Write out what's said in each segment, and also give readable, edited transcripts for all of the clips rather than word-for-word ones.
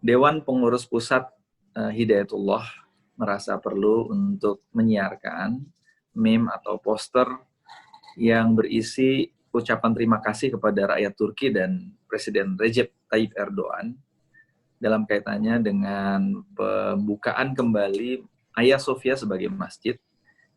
Dewan Pengurus Pusat Hidayatullah merasa perlu untuk menyiarkan meme atau poster yang berisi ucapan terima kasih kepada rakyat Turki dan Presiden Recep Tayyip Erdogan dalam kaitannya dengan pembukaan kembali Hagia Sophia sebagai masjid.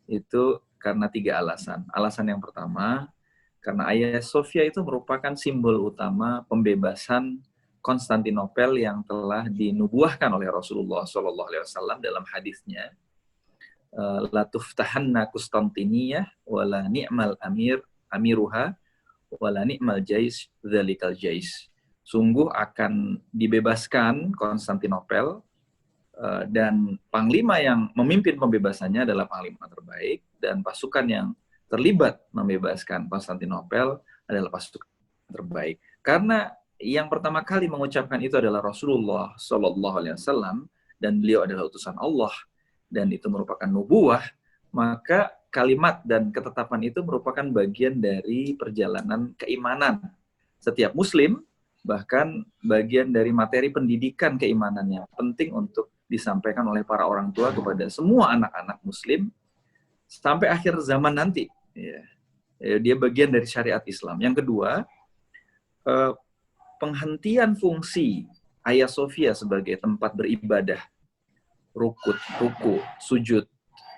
Itu karena 3 alasan. Alasan yang pertama, karena Hagia Sophia itu merupakan simbol utama pembebasan Konstantinopel yang telah dinubuahkan oleh Rasulullah SAW dalam hadisnya, la tuftahanna Konstantiniyah wala ni'mal amiruha wala ni'mal jais dzalikal jais. Sungguh akan dibebaskan Konstantinopel, dan panglima yang memimpin pembebasannya adalah panglima terbaik, dan pasukan yang terlibat membebaskan Konstantinopel adalah pasukan terbaik. Karena yang pertama kali mengucapkan itu adalah Rasulullah SAW, dan beliau adalah utusan Allah, dan itu merupakan nubuah, maka kalimat dan ketetapan itu merupakan bagian dari perjalanan keimanan setiap Muslim, bahkan bagian dari materi pendidikan keimanannya penting untuk disampaikan oleh para orang tua kepada semua anak-anak Muslim sampai akhir zaman nanti. Dia bagian dari syariat Islam. Yang kedua, penghentian fungsi Hagia Sophia sebagai tempat beribadah, ruku, sujud,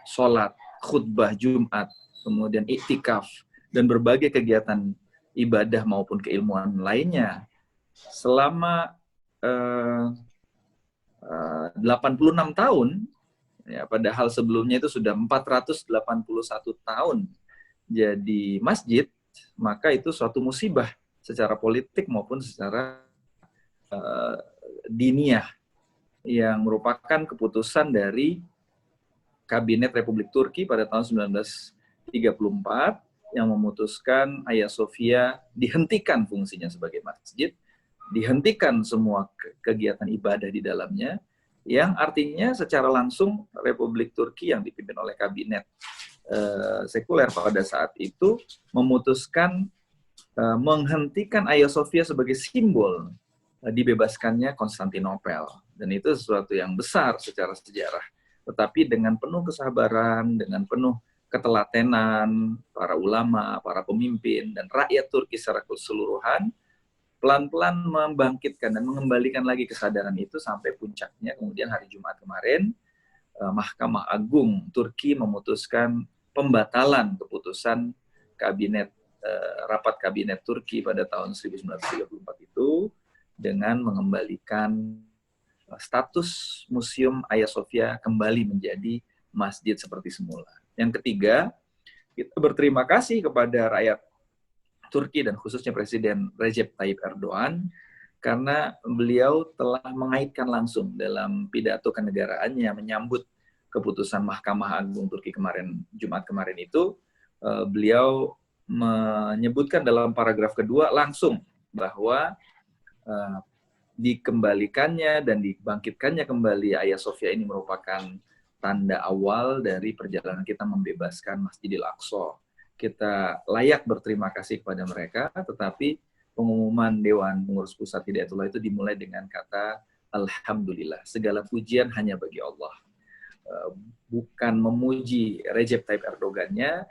sholat, khutbah Jumat, kemudian iktikaf, dan berbagai kegiatan ibadah maupun keilmuan lainnya selama 86 tahun, ya, padahal sebelumnya itu sudah 481 tahun jadi masjid, maka itu suatu musibah secara politik maupun secara diniyah, yang merupakan keputusan dari Kabinet Republik Turki pada tahun 1934 yang memutuskan Hagia Sophia dihentikan fungsinya sebagai masjid, dihentikan semua kegiatan ibadah di dalamnya, yang artinya secara langsung Republik Turki yang dipimpin oleh kabinet sekuler pada saat itu memutuskan menghentikan Hagia Sophia sebagai simbol dibebaskannya Konstantinopel. Dan itu sesuatu yang besar secara sejarah. Tetapi dengan penuh kesabaran, dengan penuh ketelatenan para ulama, para pemimpin, dan rakyat Turki secara keseluruhan, pelan-pelan membangkitkan dan mengembalikan lagi kesadaran itu sampai puncaknya. Kemudian hari Jumat kemarin, Mahkamah Agung Turki memutuskan pembatalan keputusan rapat kabinet Turki pada tahun 1934 itu dengan mengembalikan status Museum Hagia Sophia kembali menjadi masjid seperti semula. Yang ketiga, kita berterima kasih kepada rakyat Turki dan khususnya Presiden Recep Tayyip Erdogan karena beliau telah mengaitkan langsung dalam pidato kenegaraannya menyambut keputusan Mahkamah Agung Turki kemarin, Jumat kemarin itu, beliau menyebutkan dalam paragraf kedua langsung bahwa dikembalikannya dan dibangkitkannya kembali Hagia Sophia ini merupakan tanda awal dari perjalanan kita membebaskan Masjidil Aqsa. Kita layak berterima kasih kepada mereka, tetapi pengumuman Dewan Pengurus Pusat Hidayatullah itu dimulai dengan kata Alhamdulillah, segala pujian hanya bagi Allah. Bukan memuji Recep Tayyip Erdogannya,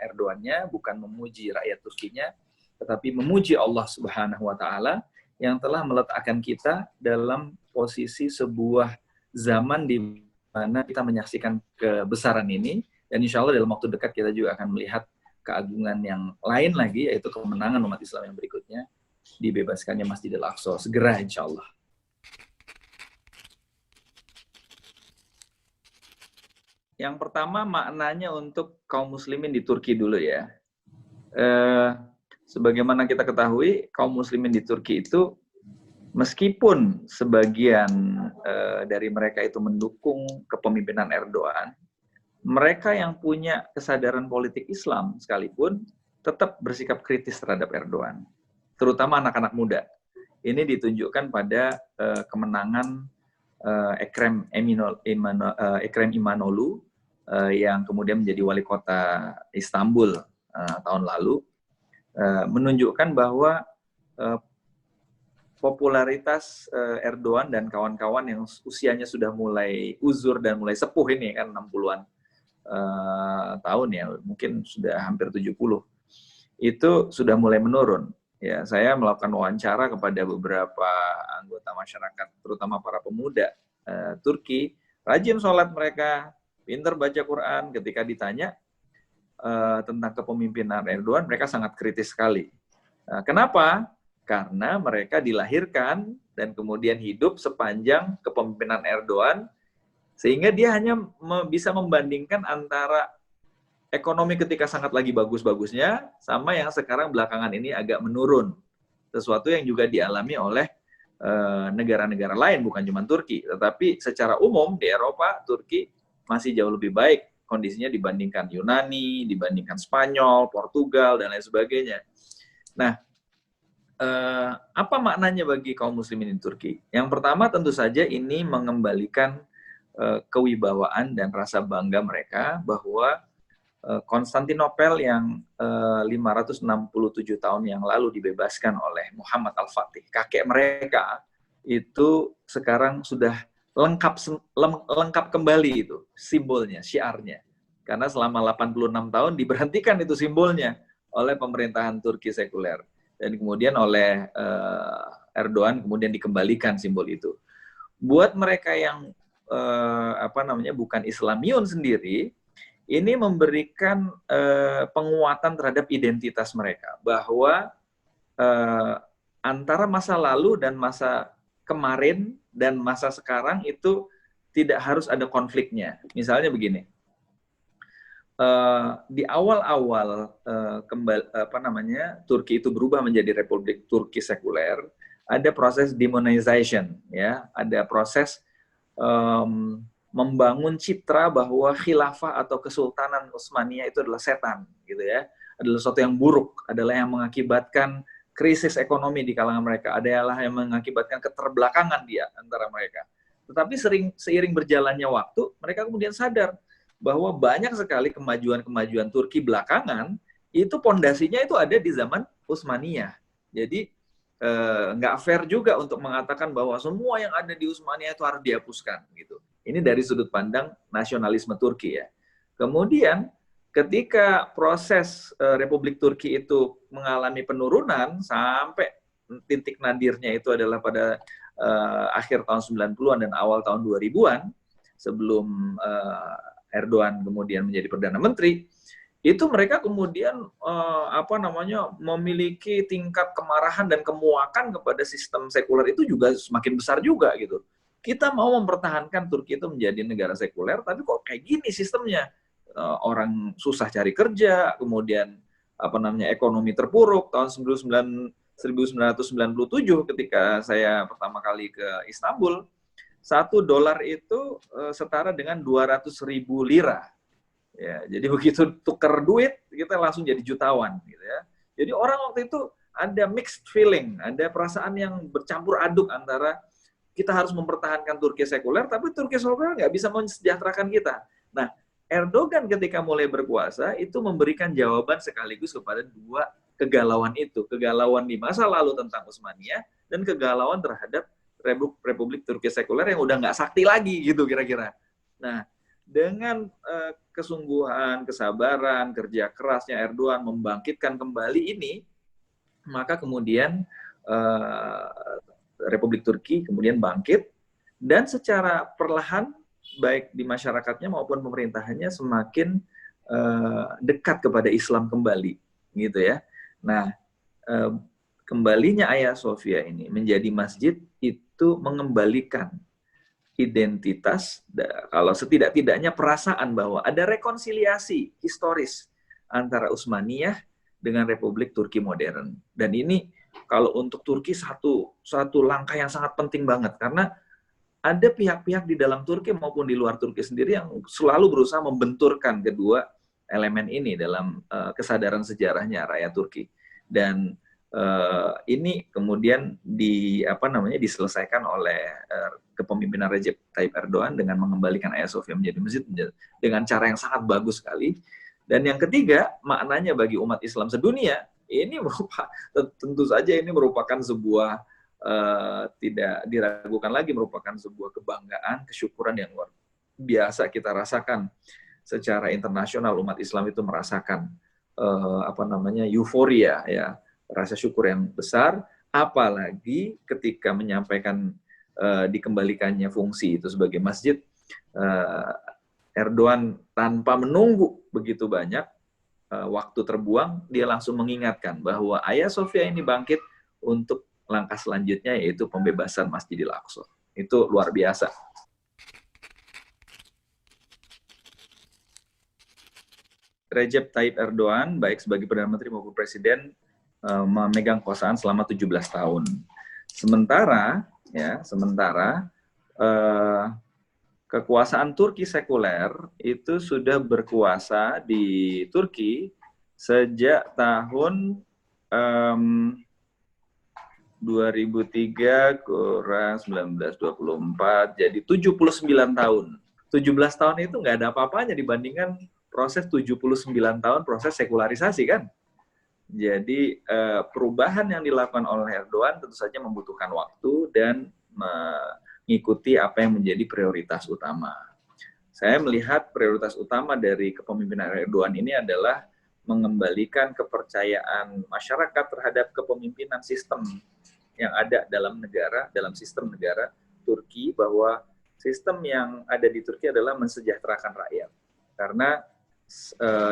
bukan memuji rakyat Turkinya, tetapi memuji Allah Subhanahu wa Ta'ala yang telah meletakkan kita dalam posisi sebuah zaman di mana kita menyaksikan kebesaran ini, dan insya Allah dalam waktu dekat kita juga akan melihat keagungan yang lain lagi, yaitu kemenangan umat Islam yang berikutnya, dibebaskannya Masjidil Aqsa segera insya Allah. Yang pertama maknanya untuk kaum muslimin di Turki dulu ya. Sebagaimana kita ketahui, kaum muslimin di Turki itu meskipun sebagian dari mereka itu mendukung kepemimpinan Erdogan, mereka yang punya kesadaran politik Islam sekalipun tetap bersikap kritis terhadap Erdogan, terutama anak-anak muda. Ini ditunjukkan pada kemenangan Ekrem İmamoğlu yang kemudian menjadi wali kota Istanbul tahun lalu, menunjukkan bahwa popularitas Erdogan dan kawan-kawan yang usianya sudah mulai uzur dan mulai sepuh ini kan 60-an tahun ya, mungkin sudah hampir 70, itu sudah mulai menurun. Ya, saya melakukan wawancara kepada beberapa anggota masyarakat, terutama para pemuda Turki, rajin sholat mereka, pintar baca Quran. Ketika ditanya tentang kepemimpinan Erdogan, mereka sangat kritis sekali. Kenapa? Karena mereka dilahirkan dan kemudian hidup sepanjang kepemimpinan Erdogan, sehingga dia hanya bisa membandingkan antara ekonomi ketika sangat lagi bagus-bagusnya sama yang sekarang belakangan ini agak menurun. Sesuatu yang juga dialami oleh negara-negara lain, bukan cuma Turki. Tetapi secara umum di Eropa, Turki masih jauh lebih baik kondisinya dibandingkan Yunani, dibandingkan Spanyol, Portugal, dan lain sebagainya. Nah, apa maknanya bagi kaum muslimin di Turki? Yang pertama tentu saja ini mengembalikan kewibawaan dan rasa bangga mereka bahwa Konstantinopel yang 567 tahun yang lalu dibebaskan oleh Muhammad Al-Fatih, kakek mereka, itu sekarang sudah lengkap kembali itu simbolnya, syiarnya. Karena selama 86 tahun diberhentikan itu simbolnya oleh pemerintahan Turki sekuler. Dan kemudian oleh Erdogan kemudian dikembalikan simbol itu. Buat mereka yang bukan Islamiun sendiri, ini memberikan penguatan terhadap identitas mereka, bahwa antara masa lalu dan masa kemarin dan masa sekarang itu tidak harus ada konfliknya. Misalnya begini, di awal-awal Turki itu berubah menjadi Republik Turki sekuler, ada proses demonization, ya, ada proses membangun citra bahwa khilafah atau kesultanan Utsmaniyah itu adalah setan, gitu ya, adalah sesuatu yang buruk, adalah yang mengakibatkan krisis ekonomi di kalangan mereka, adalah yang mengakibatkan keterbelakangan di antara mereka. Tetapi seiring berjalannya waktu, mereka kemudian sadar bahwa banyak sekali kemajuan-kemajuan Turki belakangan itu pondasinya itu ada di zaman Utsmaniyah. Jadi nggak fair juga untuk mengatakan bahwa semua yang ada di Utsmaniyah itu harus dihapuskan, gitu. Ini dari sudut pandang nasionalisme Turki, ya. Kemudian ketika proses Republik Turki itu mengalami penurunan sampai titik nadirnya itu adalah pada akhir tahun 90-an dan awal tahun 2000-an, sebelum Erdogan kemudian menjadi Perdana Menteri, itu mereka kemudian memiliki tingkat kemarahan dan kemuakan kepada sistem sekuler itu juga semakin besar juga, gitu. Kita mau mempertahankan Turki itu menjadi negara sekuler, tapi kok kayak gini sistemnya, orang susah cari kerja, kemudian ekonomi terpuruk. Tahun 1997 ketika saya pertama kali ke Istanbul, $1 itu setara dengan 200.000 lira. Ya, jadi begitu tukar duit, kita langsung jadi jutawan, gitu ya. Jadi orang waktu itu ada mixed feeling, ada perasaan yang bercampur aduk antara kita harus mempertahankan Turki sekuler, tapi Turki sekuler nggak bisa mensejahterakan kita. Nah, Erdogan ketika mulai berkuasa, itu memberikan jawaban sekaligus kepada dua kegalauan itu. Kegalauan di masa lalu tentang Utsmaniyah, dan kegalauan terhadap Republik Turki sekuler yang udah nggak sakti lagi, gitu kira-kira. Nah, dengan kesungguhan, kesabaran, kerja kerasnya Erdogan membangkitkan kembali ini, maka kemudian Republik Turki kemudian bangkit, dan secara perlahan baik di masyarakatnya maupun pemerintahannya semakin dekat kepada Islam kembali, gitu ya. Nah, kembalinya Hagia Sophia ini menjadi masjid itu mengembalikan identitas, kalau setidak-tidaknya perasaan bahwa ada rekonsiliasi historis antara Utsmaniyah dengan Republik Turki modern. Dan ini kalau untuk Turki satu langkah yang sangat penting banget, karena ada pihak-pihak di dalam Turki maupun di luar Turki sendiri yang selalu berusaha membenturkan kedua elemen ini dalam kesadaran sejarahnya rakyat Turki. Dan ini kemudian diselesaikan oleh kepemimpinan Recep Tayyip Erdogan dengan mengembalikan Hagia Sophia menjadi masjid dengan cara yang sangat bagus sekali. Dan yang ketiga, maknanya bagi umat Islam sedunia, ini tentu saja ini merupakan sebuah tidak diragukan lagi merupakan sebuah kebanggaan, kesyukuran yang luar biasa kita rasakan secara internasional. Umat Islam itu merasakan euforia, ya, rasa syukur yang besar, apalagi ketika menyampaikan dikembalikannya fungsi itu sebagai masjid. Erdogan tanpa menunggu begitu banyak waktu terbuang, dia langsung mengingatkan bahwa Hagia Sophia ini bangkit untuk langkah selanjutnya, yaitu pembebasan Masjidil Aqsa. Itu luar biasa. Recep Tayyip Erdogan, baik sebagai Perdana Menteri maupun Presiden, memegang kekuasaan selama 17 tahun. Sementara kekuasaan Turki sekuler itu sudah berkuasa di Turki sejak tahun 2003 kurang 1924, jadi 79 tahun. 17 tahun itu nggak ada apa-apanya dibandingkan proses 79 tahun proses sekularisasi, kan? Jadi perubahan yang dilakukan oleh Erdogan tentu saja membutuhkan waktu dan mengikuti apa yang menjadi prioritas utama. Saya melihat prioritas utama dari kepemimpinan Erdogan ini adalah mengembalikan kepercayaan masyarakat terhadap kepemimpinan sistem yang ada dalam negara, dalam sistem negara Turki, bahwa sistem yang ada di Turki adalah mensejahterakan rakyat. Karena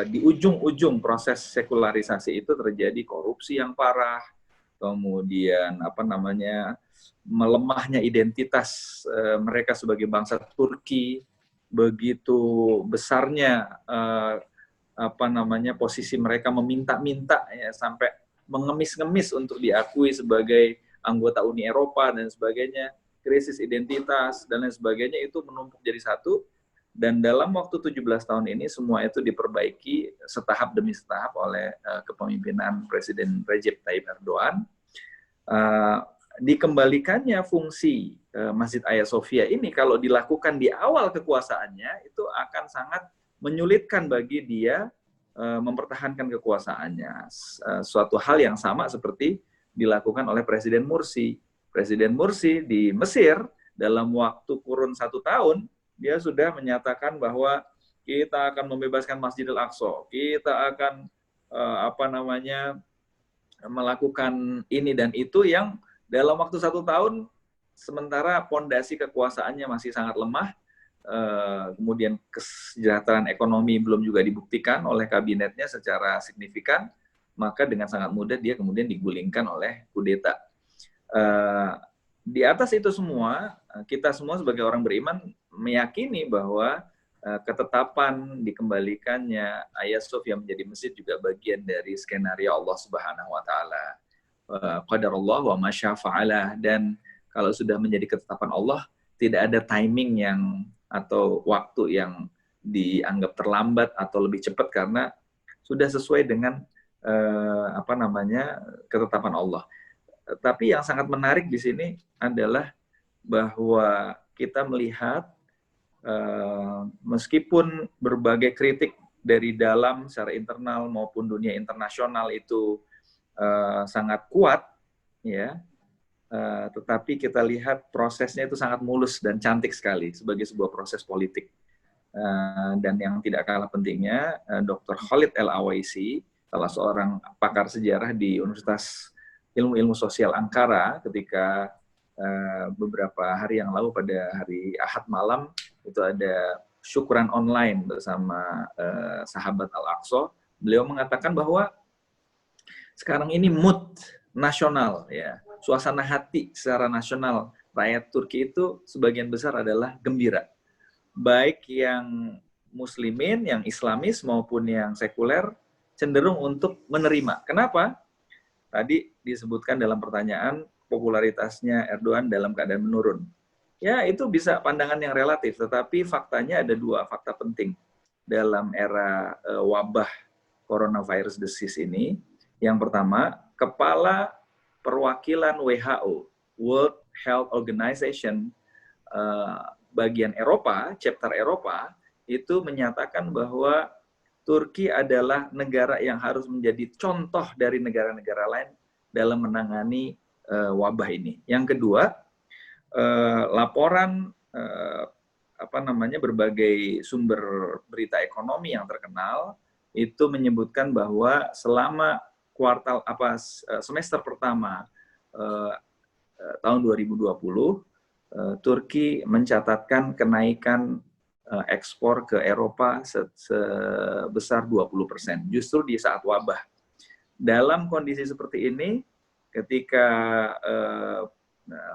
di ujung-ujung proses sekularisasi itu terjadi korupsi yang parah, kemudian melemahnya identitas mereka sebagai bangsa Turki, begitu besarnya posisi mereka meminta-minta, ya, sampai mengemis-ngemis untuk diakui sebagai anggota Uni Eropa dan sebagainya, krisis identitas dan lain sebagainya itu menumpuk jadi satu. Dan dalam waktu 17 tahun ini semua itu diperbaiki setahap demi setahap oleh kepemimpinan Presiden Recep Tayyip Erdogan. Dikembalikannya fungsi Masjid Hagia Sophia ini kalau dilakukan di awal kekuasaannya itu akan sangat menyulitkan bagi dia mempertahankan kekuasaannya. Suatu hal yang sama seperti dilakukan oleh Presiden Mursi. Presiden Mursi di Mesir dalam waktu kurun 1 tahun dia sudah menyatakan bahwa kita akan membebaskan Masjidil Aqsa, kita akan melakukan ini dan itu, yang dalam waktu 1 tahun, sementara pondasi kekuasaannya masih sangat lemah, kemudian kesejahteraan ekonomi belum juga dibuktikan oleh kabinetnya secara signifikan, maka dengan sangat mudah dia kemudian digulingkan oleh kudeta. Di atas itu semua, kita semua sebagai orang beriman meyakini bahwa ketetapan dikembalikannya Hagia Sophia menjadi masjid juga bagian dari skenario Allah Subhanahu wa taala. Qadarullah wa ma syaa fa'ala, dan kalau sudah menjadi ketetapan Allah, tidak ada timing yang atau waktu yang dianggap terlambat atau lebih cepat, karena sudah sesuai dengan ketetapan Allah. Tapi yang sangat menarik di sini adalah bahwa kita melihat meskipun berbagai kritik dari dalam secara internal maupun dunia internasional itu sangat kuat, ya, tetapi kita lihat prosesnya itu sangat mulus dan cantik sekali sebagai sebuah proses politik. Dan yang tidak kalah pentingnya, Dr. Khalid El-Awaisi, salah seorang pakar sejarah di Universitas Ilmu Sosial Ankara, ketika beberapa hari yang lalu pada hari Ahad malam itu ada syukuran online bersama sahabat Al-Aqsa. Beliau mengatakan bahwa sekarang ini mood nasional, ya, suasana hati secara nasional rakyat Turki itu sebagian besar adalah gembira. Baik yang muslimin, yang islamis maupun yang sekuler cenderung untuk menerima. Kenapa? Tadi disebutkan dalam pertanyaan popularitasnya Erdogan dalam keadaan menurun. Ya, itu bisa pandangan yang relatif, tetapi faktanya ada 2 fakta penting dalam era wabah coronavirus disease ini. Yang pertama, kepala perwakilan WHO, World Health Organization, bagian Eropa, chapter Eropa, itu menyatakan bahwa Turki adalah negara yang harus menjadi contoh dari negara-negara lain dalam menangani wabah ini. Yang kedua, laporan berbagai sumber berita ekonomi yang terkenal itu menyebutkan bahwa selama semester pertama tahun 2020, Turki mencatatkan kenaikan ekspor ke Eropa sebesar 20%, justru di saat wabah. Dalam kondisi seperti ini, ketika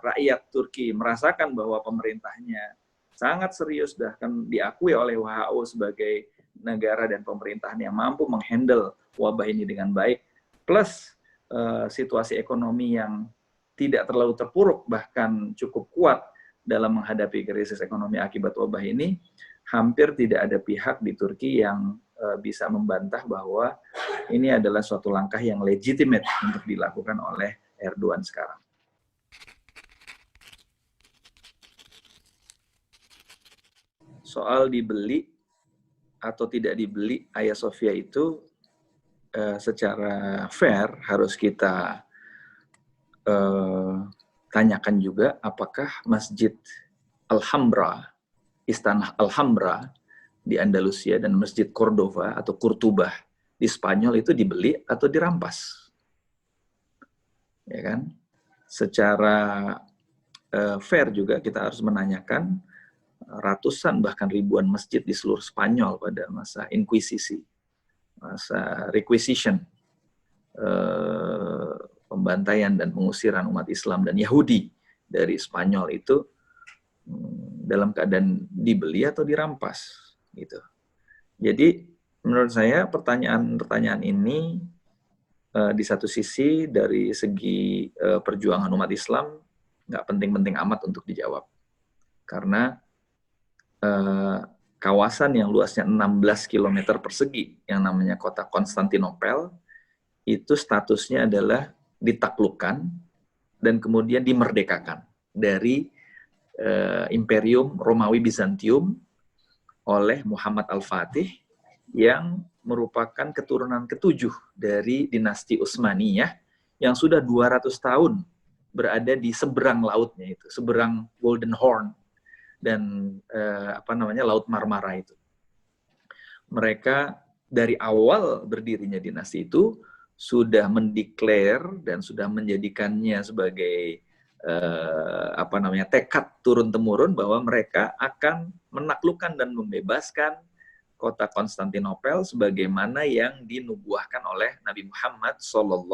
rakyat Turki merasakan bahwa pemerintahnya sangat serius, bahkan diakui oleh WHO sebagai negara dan pemerintahan yang mampu menghandle wabah ini dengan baik, plus situasi ekonomi yang tidak terlalu terpuruk, bahkan cukup kuat dalam menghadapi krisis ekonomi akibat wabah ini, hampir tidak ada pihak di Turki yang bisa membantah bahwa ini adalah suatu langkah yang legitimate untuk dilakukan oleh Erdogan sekarang. Soal dibeli atau tidak dibeli Hagia Sophia itu secara fair harus kita tanyakan juga, apakah Masjid Alhambra, Istana Alhambra di Andalusia dan Masjid Cordova atau Kurtubah di Spanyol itu dibeli atau dirampas. Ya kan? Secara fair juga kita harus menanyakan ratusan bahkan ribuan masjid di seluruh Spanyol pada masa Inquisisi, masa Requisition, pembantaian dan pengusiran umat Islam dan Yahudi dari Spanyol itu dalam keadaan dibeli atau dirampas gitu. Jadi menurut saya pertanyaan ini di satu sisi dari segi perjuangan umat Islam nggak penting-penting amat untuk dijawab, karena kawasan yang luasnya 16 km persegi yang namanya kota Konstantinopel itu statusnya adalah ditaklukkan dan kemudian dimerdekakan dari Imperium Romawi Bizantium oleh Muhammad Al-Fatih yang merupakan keturunan ketujuh dari dinasti Utsmaniyah yang sudah 200 tahun berada di seberang lautnya itu, seberang Golden Horn dan Laut Marmara itu. Mereka dari awal berdirinya dinasti itu sudah mendeklar dan sudah menjadikannya sebagai tekad turun-temurun bahwa mereka akan menaklukkan dan membebaskan kota Konstantinopel sebagaimana yang dinubuahkan oleh Nabi Muhammad SAW.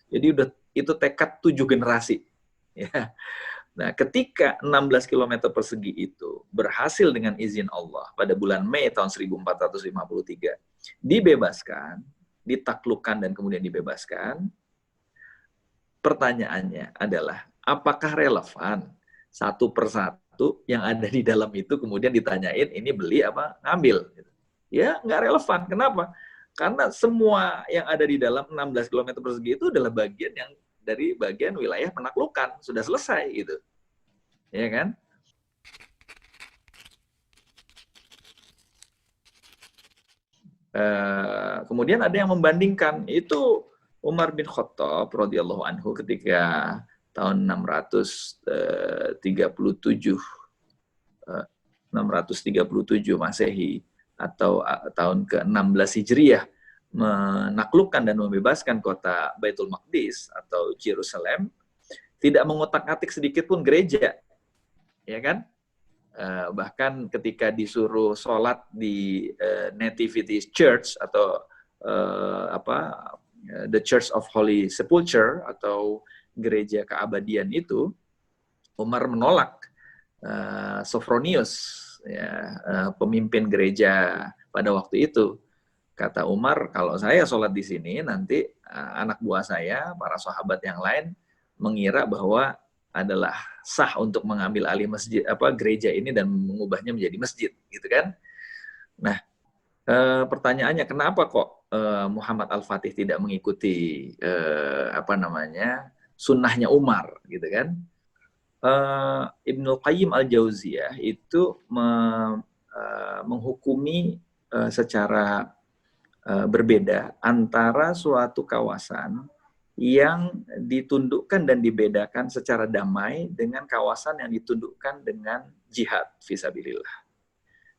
Jadi itu tekad 7 generasi. Ya. Nah, ketika 16 km persegi itu berhasil dengan izin Allah pada bulan Mei tahun 1453 dibebaskan, ditaklukkan dan kemudian dibebaskan, pertanyaannya adalah apakah relevan satu persatu yang ada di dalam itu kemudian ditanyain ini beli apa ngambil? Ya nggak relevan. Kenapa? Karena semua yang ada di dalam 16 km persegi itu adalah bagian yang dari bagian wilayah penaklukan, sudah selesai gitu. Ya kan? Kemudian ada yang membandingkan, itu Umar bin Khattab radhiyallahu anhu ketika tahun 637 Masehi atau tahun ke-16 Hijriah menaklukkan dan membebaskan kota Baitul Maqdis atau Yerusalem, tidak mengotak-atik sedikit pun gereja, ya kan? Bahkan ketika disuruh sholat di Nativity Church atau The Church of Holy Sepulchre atau gereja keabadian itu, Umar menolak. Sophronius, ya, pemimpin gereja pada waktu itu, kata Umar, kalau saya sholat di sini nanti anak buah saya, para sahabat yang lain mengira bahwa adalah sah untuk mengambil alih masjid gereja ini dan mengubahnya menjadi masjid, gitu kan? Nah, pertanyaannya kenapa kok Muhammad Al-Fatih tidak mengikuti sunnahnya Umar, gitu kan? Ibnu Qayyim Al-Jauziyah itu menghukumi secara berbeda antara suatu kawasan yang ditundukkan dan dibedakan secara damai dengan kawasan yang ditundukkan dengan jihad fisabilillah.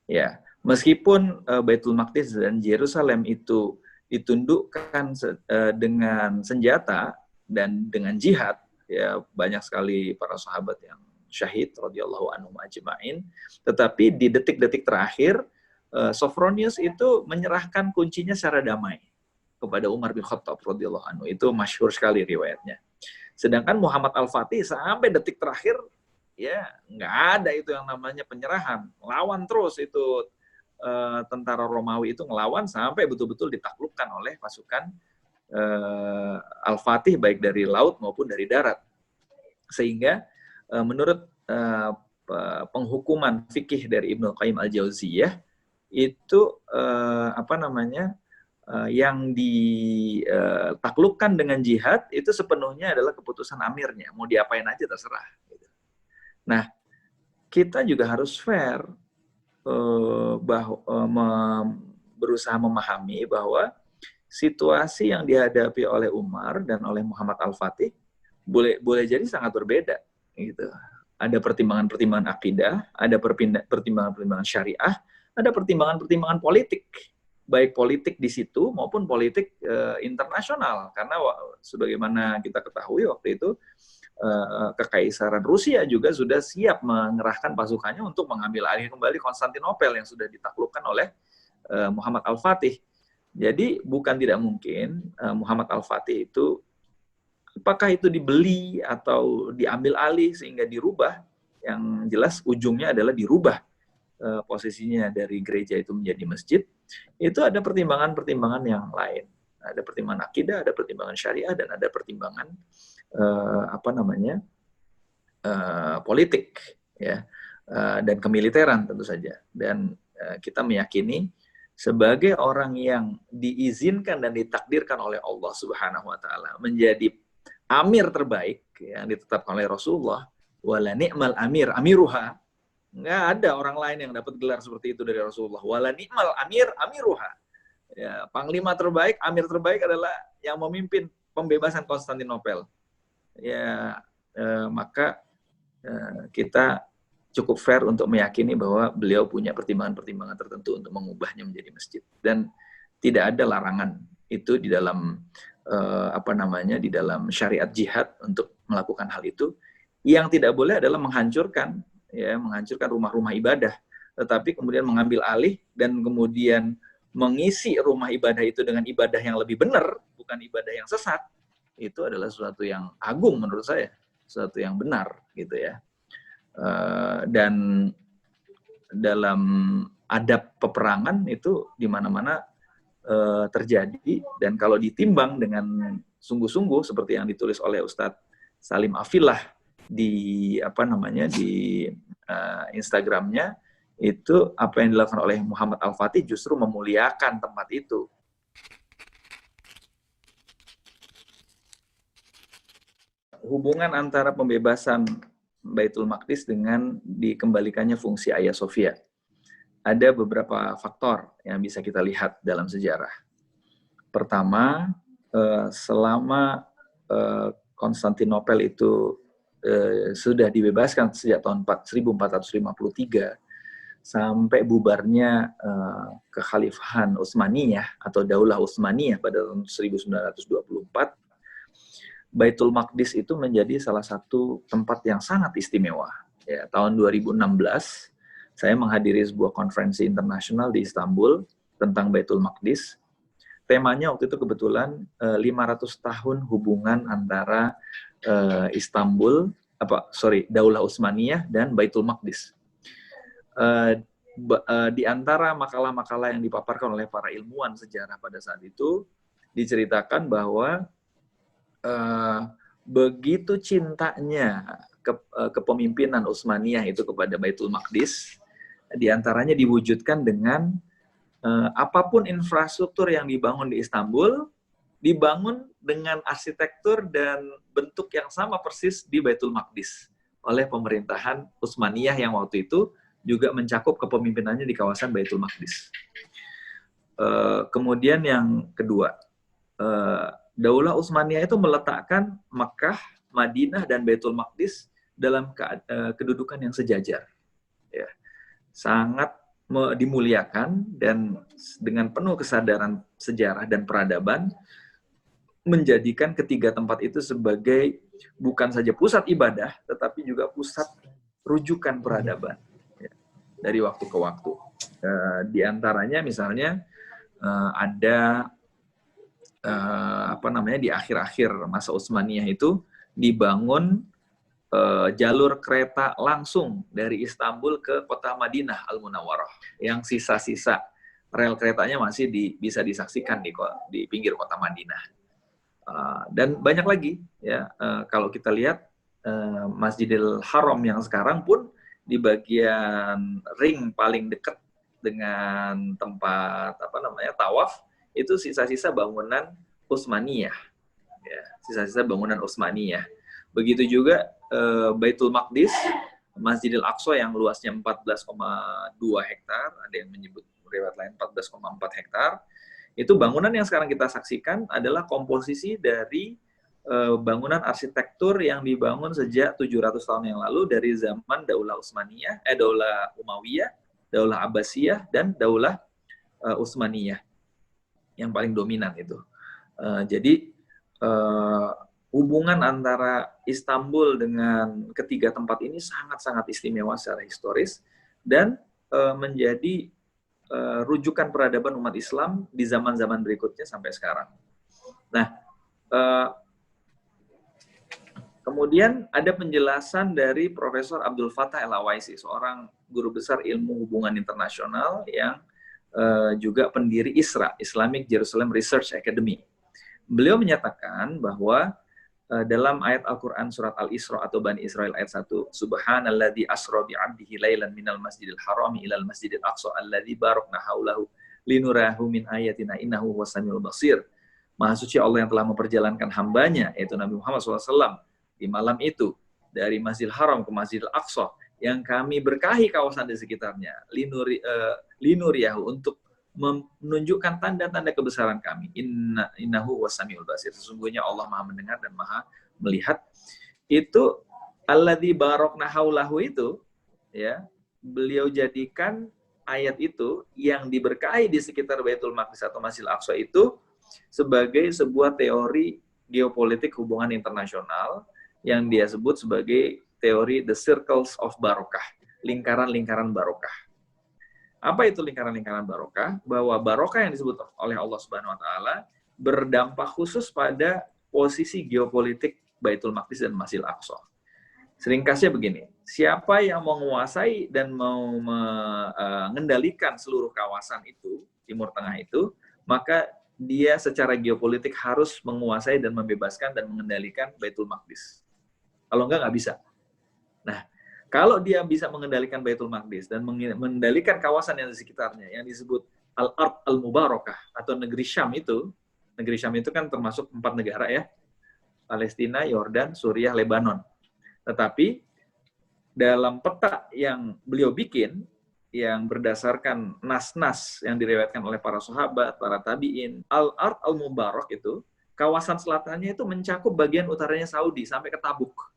Ya, meskipun Baitul Maqdis dan Yerusalem itu ditundukkan dengan senjata dan dengan jihad, ya banyak sekali para sahabat yang syahid radhiyallahu anhum ajma'in, tetapi di detik-detik terakhir Sophronius itu menyerahkan kuncinya secara damai kepada Umar bin Khattab radhiyallahu anhu. Itu masyhur sekali riwayatnya. Sedangkan Muhammad Al-Fatih sampai detik terakhir ya nggak ada itu yang namanya penyerahan, lawan terus itu tentara Romawi itu ngelawan sampai betul-betul ditaklukkan oleh pasukan Al-Fatih baik dari laut maupun dari darat. Sehingga menurut penghukuman fikih dari Ibnu Qayyim Al-Jauziyah itu yang ditaklukkan dengan jihad itu sepenuhnya adalah keputusan amirnya, mau diapain aja terserah. Nah, kita juga harus fair berusaha memahami bahwa situasi yang dihadapi oleh Umar dan oleh Muhammad Al-Fatih boleh jadi sangat berbeda. Gitu. Ada pertimbangan-pertimbangan akidah, ada pertimbangan-pertimbangan syariah, ada pertimbangan-pertimbangan politik, baik politik di situ maupun politik internasional. Karena sebagaimana kita ketahui waktu itu Kekaisaran Rusia juga sudah siap mengerahkan pasukannya untuk mengambil alih kembali Konstantinopel yang sudah ditaklukkan oleh Muhammad Al-Fatih. Jadi bukan tidak mungkin Muhammad Al-Fatih itu apakah itu dibeli atau diambil alih sehingga dirubah. Yang jelas ujungnya adalah dirubah posisinya dari gereja itu menjadi masjid. Itu ada pertimbangan-pertimbangan yang lain. Ada pertimbangan akidah, ada pertimbangan syariah, dan ada pertimbangan politik, ya, dan kemiliteran tentu saja. Dan kita meyakini sebagai orang yang diizinkan dan ditakdirkan oleh Allah Subhanahu Wa Taala menjadi amir terbaik yang ditetapkan oleh Rasulullah, wala ni'mal amir amiruha. Nggak ada orang lain yang dapat gelar seperti itu dari Rasulullah. Wala ni'mal amir amiruha. Ya, panglima terbaik, amir terbaik adalah yang memimpin pembebasan Konstantinopel. Ya, maka kita cukup fair untuk meyakini bahwa beliau punya pertimbangan-pertimbangan tertentu untuk mengubahnya menjadi masjid. Dan tidak ada larangan itu di dalam di dalam syariat jihad untuk melakukan hal itu. Yang tidak boleh adalah menghancurkan rumah-rumah ibadah, tetapi kemudian mengambil alih dan kemudian mengisi rumah ibadah itu dengan ibadah yang lebih benar, bukan ibadah yang sesat. Itu adalah sesuatu yang agung menurut saya, sesuatu yang benar gitu ya. Dan dalam adab peperangan itu di mana-mana terjadi, dan kalau ditimbang dengan sungguh-sungguh seperti yang ditulis oleh Ustadz Salim Afillah di Instagramnya, itu apa yang dilakukan oleh Muhammad Al-Fatih justru memuliakan tempat itu. Hubungan antara pembebasan Baitul Maqdis dengan dikembalikannya fungsi Hagia Sophia. Ada beberapa faktor yang bisa kita lihat dalam sejarah. Pertama, selama Konstantinopel itu sudah dibebaskan sejak tahun 1453 sampai bubarnya kekhalifahan Utsmaniyah atau Daulah Utsmaniyah pada tahun 1924, Baitul Maqdis itu menjadi salah satu tempat yang sangat istimewa. Ya, tahun 2016, saya menghadiri sebuah konferensi internasional di Istanbul tentang Baitul Maqdis. Temanya waktu itu kebetulan 500 tahun hubungan antara Daulah Utsmaniyah dan Baitul Maqdis. Di antara makalah-makalah yang dipaparkan oleh para ilmuwan sejarah pada saat itu, diceritakan bahwa begitu cintanya kepemimpinan Utsmaniyah itu kepada Baitul Maqdis, diantaranya diwujudkan dengan apapun infrastruktur yang dibangun di Istanbul, dibangun dengan arsitektur dan bentuk yang sama persis di Baitul Maqdis oleh pemerintahan Utsmaniyah yang waktu itu juga mencakup kepemimpinannya di kawasan Baitul Maqdis. Kemudian yang kedua, Daulah Utsmaniyah itu meletakkan Mekah, Madinah, dan Baitul Maqdis dalam kedudukan yang sejajar. Ya. Sangat dimuliakan, dan dengan penuh kesadaran sejarah dan peradaban, menjadikan ketiga tempat itu sebagai bukan saja pusat ibadah, tetapi juga pusat rujukan peradaban ya, dari waktu ke waktu. Di antaranya misalnya ada di akhir-akhir masa Utsmaniyah itu dibangun jalur kereta langsung dari Istanbul ke kota Madinah Al-Munawwarah, yang sisa-sisa rel keretanya masih bisa disaksikan di pinggir kota Madinah. Dan banyak lagi ya, kalau kita lihat Masjidil Haram yang sekarang pun di bagian ring paling dekat dengan tempat tawaf itu sisa-sisa bangunan Utsmaniyah ya, sisa-sisa bangunan Utsmaniyah. Begitu juga Baitul Maqdis, Masjidil Aqsa yang luasnya 14,2 hektar, ada yang menyebut riwayat lain 14,4 hektar. Itu bangunan yang sekarang kita saksikan adalah komposisi dari bangunan arsitektur yang dibangun sejak 700 tahun yang lalu dari zaman Daulah Utsmaniyah, Daulah Umayyah, Daulah Abbasiyah, dan Daulah Utsmaniyah yang paling dominan itu. Jadi hubungan antara Istanbul dengan ketiga tempat ini sangat-sangat istimewa secara historis dan menjadi rujukan peradaban umat Islam di zaman-zaman berikutnya sampai sekarang. Nah, kemudian ada penjelasan dari Profesor Abdul Fattah El-Awaisi, seorang guru besar ilmu hubungan internasional yang juga pendiri ISRA, Islamic Jerusalem Research Academy. Beliau menyatakan bahwa dalam ayat Al-Quran surat Al-Isra atau Bani Israel ayat 1, Subhanalladzi asra bi'abdihi lailan minal masjidil harami ilal masjidil aqsa alladzi barakna haulahu linurahu min ayatina innahu huwas-samiul basir. Maha suci Allah yang telah memperjalankan hambanya, yaitu Nabi Muhammad SAW, di malam itu dari Masjidil Haram ke Masjidil Aqsa yang kami berkahi kawasan di sekitarnya, linuriyahu, untuk menunjukkan tanda-tanda kebesaran kami. Innahu huwas-samiul basir. Sesungguhnya Allah Maha mendengar dan Maha melihat. Itu alladzi barakna haulahu itu ya, beliau jadikan ayat itu yang diberkahi di sekitar Baitul Maqdis atau Masjidil Aqsa itu sebagai sebuah teori geopolitik hubungan internasional yang dia sebut sebagai teori the circles of barokah, lingkaran-lingkaran barokah. Apa itu lingkaran-lingkaran barokah? Bahwa barokah yang disebut oleh Allah Subhanahu wa taala berdampak khusus pada posisi geopolitik Baitul Maqdis dan Masjidil Aqsa. Seringkasnya begini, siapa yang menguasai dan mau mengendalikan seluruh kawasan itu, Timur Tengah itu, maka dia secara geopolitik harus menguasai dan membebaskan dan mengendalikan Baitul Maqdis. Kalau enggak bisa. Nah, kalau dia bisa mengendalikan Baitul Maqdis dan mengendalikan kawasan yang di sekitarnya, yang disebut Al-Ard Al-Mubarakah atau negeri Syam itu kan termasuk 4 negara ya, Palestina, Yordan, Suriah, Lebanon. Tetapi dalam peta yang beliau bikin, yang berdasarkan nas-nas yang diriwayatkan oleh para sahabat, para tabi'in, Al-Ard Al-Mubarak itu, kawasan selatannya itu mencakup bagian utaranya Saudi sampai ke Tabuk.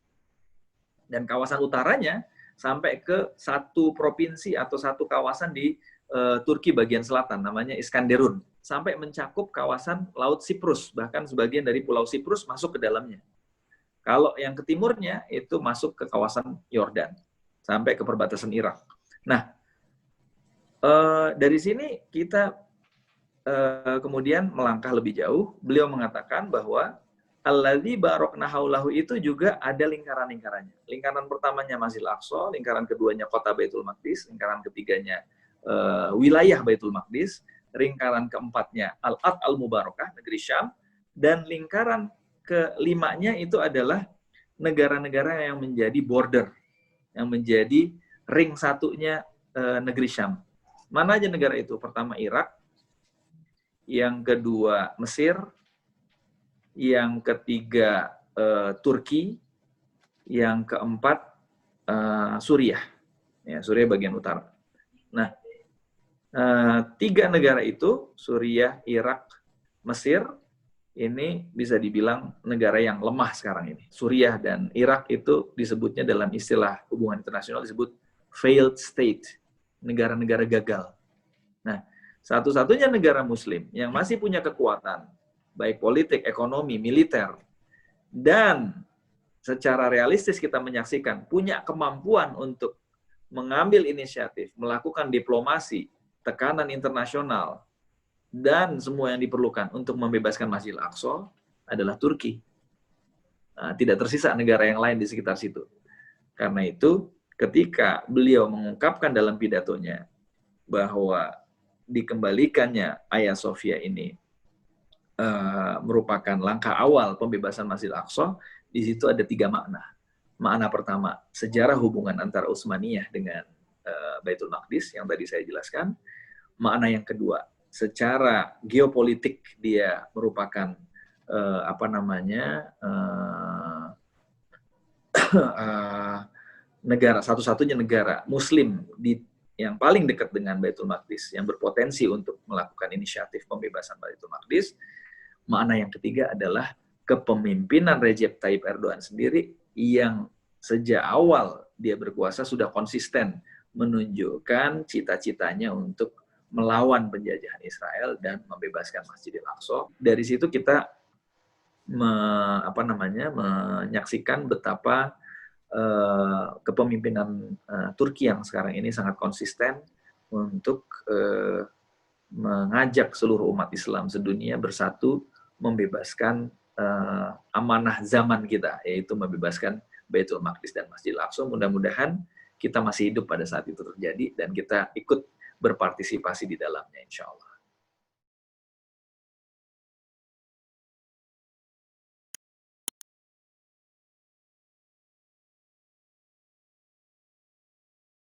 Dan kawasan utaranya sampai ke satu provinsi atau satu kawasan di Turki bagian selatan, namanya Iskanderun. Sampai mencakup kawasan Laut Siprus, bahkan sebagian dari Pulau Siprus masuk ke dalamnya. Kalau yang ke timurnya itu masuk ke kawasan Yordan, sampai ke perbatasan Irak. Nah, dari sini kita kemudian melangkah lebih jauh. Beliau mengatakan bahwa alladzi barakna haulahu itu juga ada lingkaran-lingkarannya. Lingkaran pertamanya Masjidil Aqsa, lingkaran keduanya kota Baitul Maqdis, lingkaran ketiganya wilayah Baitul Maqdis, lingkaran keempatnya Al-Ard Al-Mubarakah, negeri Syam, dan lingkaran kelimanya itu adalah negara-negara yang menjadi border, yang menjadi ring satunya negeri Syam. Mana aja negara itu? Pertama Irak, yang kedua Mesir, yang ketiga Turki, yang keempat Suriah. Ya, Suriah bagian utara. Nah, 3 negara itu, Suriah, Irak, Mesir, ini bisa dibilang negara yang lemah sekarang ini. Suriah dan Irak itu disebutnya dalam istilah hubungan internasional disebut failed state, negara-negara gagal. Nah, satu-satunya negara muslim yang masih punya kekuatan, baik politik, ekonomi, militer, dan secara realistis kita menyaksikan punya kemampuan untuk mengambil inisiatif, melakukan diplomasi, tekanan internasional, dan semua yang diperlukan untuk membebaskan Masjidil Aqsa adalah Turki. Nah, tidak tersisa negara yang lain di sekitar situ. Karena itu, ketika beliau mengungkapkan dalam pidatonya bahwa dikembalikannya Hagia Sophia ini merupakan langkah awal pembebasan Masjidil Aqsa, di situ ada 3 makna. Makna pertama, sejarah hubungan antara Utsmaniyah dengan Baitul Maqdis yang tadi saya jelaskan. Makna yang kedua, secara geopolitik dia merupakan negara, satu-satunya negara Muslim yang paling dekat dengan Baitul Maqdis yang berpotensi untuk melakukan inisiatif pembebasan Baitul Maqdis. Makna yang ketiga adalah kepemimpinan Recep Tayyip Erdogan sendiri yang sejak awal dia berkuasa sudah konsisten menunjukkan cita-citanya untuk melawan penjajahan Israel dan membebaskan Masjidil Aqsa. Dari situ kita menyaksikan betapa kepemimpinan Turki yang sekarang ini sangat konsisten untuk mengajak seluruh umat Islam sedunia bersatu membebaskan amanah zaman kita, yaitu membebaskan Baitul Maqdis dan Masjidil Aqsa. Mudah-mudahan kita masih hidup pada saat itu terjadi dan kita ikut berpartisipasi di dalamnya, insya Allah.